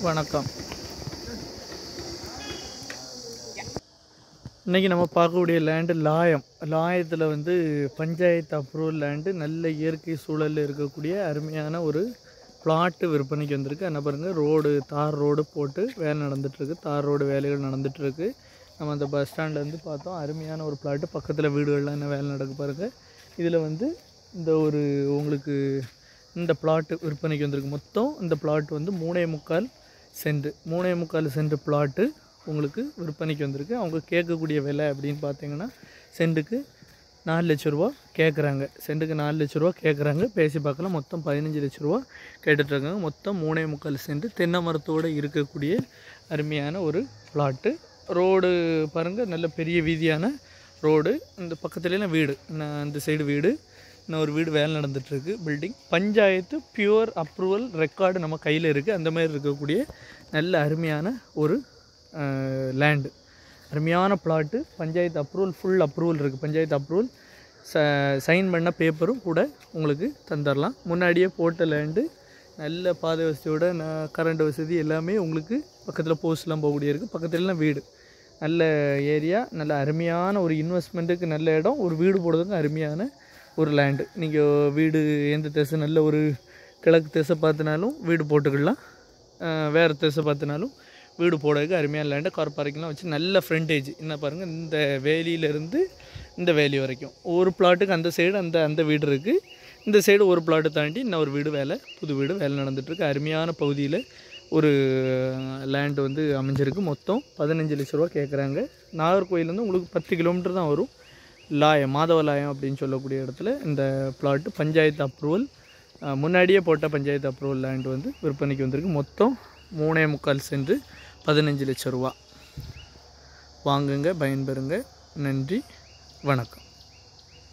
வணக்கம். இன்றைக்கி நம்ம பார்க்கக்கூடிய லேண்டு லாயத்தில் வந்து பஞ்சாயத்து அப்ரூவல் லேண்டு, நல்ல இயற்கை சூழலில் இருக்கக்கூடிய அருமையான ஒரு பிளாட்டு விற்பனைக்கு வந்திருக்கு. என்ன பாருங்கள், தார் ரோடு போட்டு வேலை நடந்துகிட்ருக்கு. தார் ரோடு வேலைகள் நடந்துகிட்ருக்கு. நம்ம அந்த பஸ் ஸ்டாண்ட்லேருந்து பார்த்தோம். அருமையான ஒரு பிளாட்டு, பக்கத்தில் வீடுகள்லாம் என்ன வேலை நடக்கு பாருங்கள். இதில் வந்து உங்களுக்கு இந்த பிளாட்டு விற்பனைக்கு வந்திருக்கு. மொத்தம் இந்த பிளாட் வந்து 3.25 சென்ட் பிளாட்டு உங்களுக்கு விற்பனைக்கு வந்திருக்கு. அவங்க கேட்கக்கூடிய விலை அப்படின்னு பார்த்தீங்கன்னா சென்ட்டுக்கு 4 லட்ச ரூபா கேட்குறாங்க. சென்ட்டுக்கு 4 லட்ச ரூபா கேட்குறாங்க. பேசி பார்க்கலாம். மொத்தம் 15 லட்ச ரூபா கேட்டுட்ருக்காங்க. மொத்தம் 3.25 சென்ட் தென்னை மரத்தோடு இருக்கக்கூடிய அருமையான ஒரு பிளாட்டு. ரோடு பாருங்கள், நல்ல பெரிய வீதியான ரோடு. இந்த பக்கத்துலாம் வீடு, இந்த சைடு வீடு, இன்னும் ஒரு வீடு வேலை நடந்துகிட்ருக்கு. Building panchayat pure approval record நம்ம கையில் இருக்குது. அந்த மாதிரி இருக்கக்கூடிய நல்ல அருமையான ஒரு லேண்டு, அருமையான plot. Panchayat approval, full approval இருக்குது. பஞ்சாயத்து அப்ரூவல் சைன் பண்ண பேப்பரும் கூட உங்களுக்கு தந்துடலாம். முன்னாடியே போட்ட லேண்டு, நல்ல பாதை வசதியோட கரண்ட் வசதி எல்லாமே உங்களுக்கு பக்கத்தில் போஸ்ட்லாம் போகக்கூடிய இருக்குது. பக்கத்துலலாம் வீடு, நல்ல ஏரியா, நல்ல அருமையான ஒரு இன்வெஸ்ட்மெண்ட்டுக்கு நல்ல இடம். ஒரு வீடு போடுறதுக்கு அருமையான ஒரு லேண்டு. நீங்கள் வீடு எந்த திசை, நல்ல ஒரு கிழக்கு திசை பார்த்தினாலும் வீடு போட்டுக்கலாம். வேறு திசை பார்த்தினாலும் வீடு போடுறதுக்கு அருமையான லேண்டு. கார் பார்க்கிங்லாம் வச்சு நல்ல ஃப்ரண்டேஜ். என்ன பாருங்கள், இந்த வேலியிலேருந்து இந்த வேலி வரைக்கும் ஒரு பிளாட்டுக்கு அந்த சைடு அந்த வீடு இருக்குது. இந்த சைடு ஒரு பிளாட்டு தாண்டி இன்னொரு வீடு புது வீடு வேலை நடந்துகிட்ருக்கு. அருமையான பகுதியில் ஒரு லேண்டு வந்து அமைஞ்சிருக்கு. மொத்தம் 15 லட்ச ரூபா கேட்குறாங்க. நாகர்கோயிலேருந்து உங்களுக்கு 10 கிலோமீட்டர் தான் வரும். மாதவலாயம் அப்படின்னு சொல்லக்கூடிய இடத்துல இந்த பிளாட்டு பஞ்சாயத்து அப்ரூவல், முன்னாடியே போட்ட பஞ்சாயத்து அப்ரூவல் லேண்டு வந்து விற்பனைக்கு வந்திருக்கு. மொத்தம் 3.25 சென்ட் 15 லட்ச ரூபா. வாங்குங்க, பயன்பெறுங்க. நன்றி, வணக்கம்.